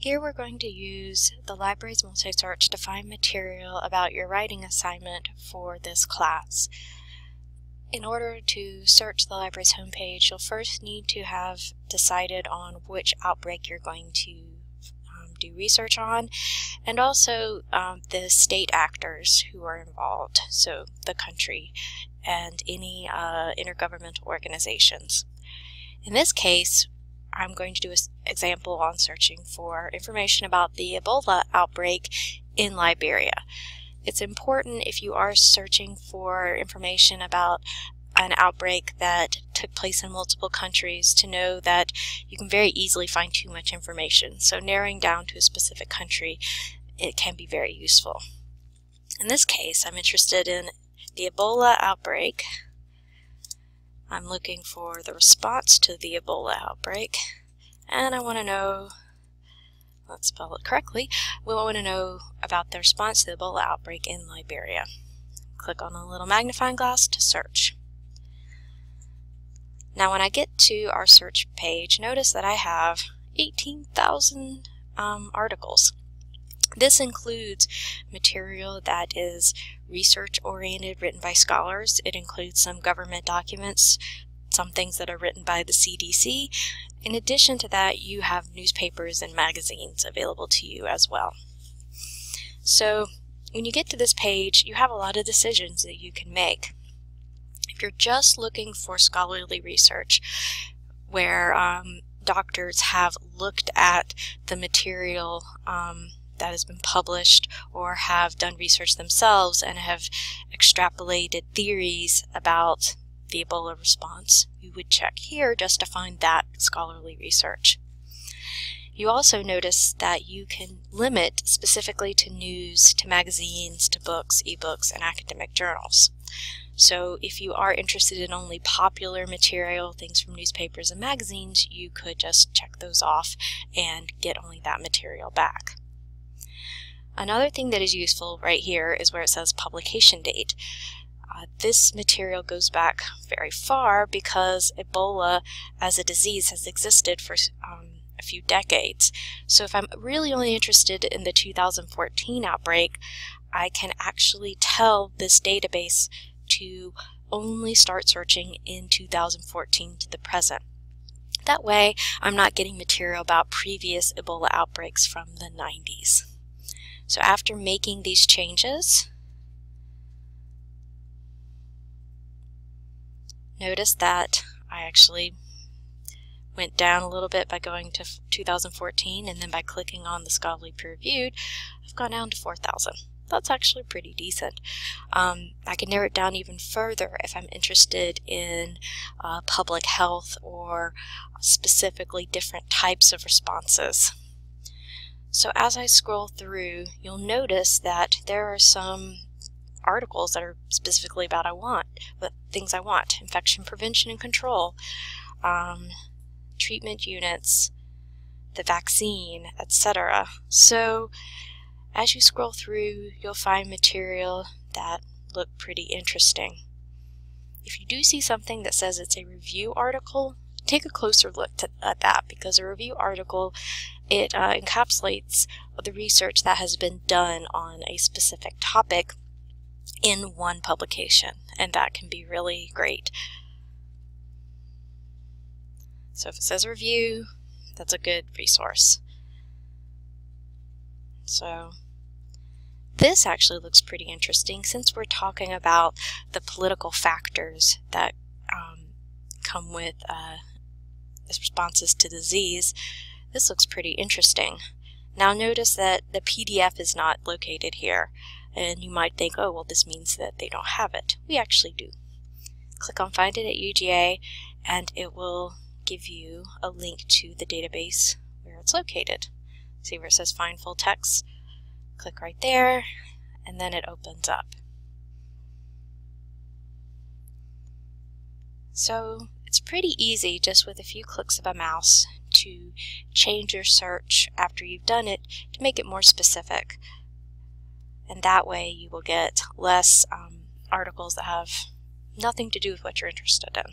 Here we're going to use the Libraries Multisearch to find material about your writing assignment for this class. In order to search the library's homepage, you'll first need to have decided on which outbreak you're going to do research on, and also the state actors who are involved, so the country and any intergovernmental organizations. In this case, I'm going to do an example on searching for information about the Ebola outbreak in Liberia. It's important if you are searching for information about an outbreak that took place in multiple countries to know that you can very easily find too much information. So narrowing down to a specific country, it can be very useful. In this case, I'm interested in the Ebola outbreak. I'm looking for the response to the Ebola outbreak, and I want to know, let's spell it correctly, we want to know about the response to the Ebola outbreak in Liberia. Click on the little magnifying glass to search. Now when I get to our search page, notice that I have 18,000 articles. This includes material that is research-oriented, written by scholars. It includes some government documents, some things that are written by the CDC. In addition to that, you have newspapers and magazines available to you as well. So when you get to this page, you have a lot of decisions that you can make. If you're just looking for scholarly research where doctors have looked at the material that has been published or have done research themselves and have extrapolated theories about the Ebola response, you would check here just to find that scholarly research. You also notice that you can limit specifically to news, to magazines, to books, ebooks, and academic journals. So if you are interested in only popular material, things from newspapers and magazines, you could just check those off and get only that material back. Another thing that is useful right here is where it says publication date. This material goes back very far because Ebola as a disease has existed for a few decades. So if I'm really only interested in the 2014 outbreak, I can actually tell this database to only start searching in 2014 to the present. That way, I'm not getting material about previous Ebola outbreaks from the 90s. So after making these changes, notice that I actually went down a little bit by going to 2014, and then by clicking on the scholarly peer-reviewed, I've gone down to 4,000. That's actually pretty decent. I can narrow it down even further if I'm interested in public health or specifically different types of responses. So as I scroll through, you'll notice that there are some articles that are specifically about things I want: infection prevention and control, treatment units, the vaccine, etc. So as you scroll through, you'll find material that look pretty interesting. If you do see something that says it's a review article, take a closer look at that, because a review article, it encapsulates the research that has been done on a specific topic in one publication, and that can be really great. So if it says review, that's a good resource. So this actually looks pretty interesting, since we're talking about the political factors that come with responses to disease. This looks pretty interesting. Now notice that the PDF is not located here, and you might think, oh, well, this means that they don't have it. We actually do. Click on Find It at UGA, and it will give you a link to the database where it's located. See where it says Find Full Text? Click right there, and then it opens up. So it's pretty easy, just with a few clicks of a mouse, to change your search after you've done it to make it more specific. And that way you will get less articles that have nothing to do with what you're interested in.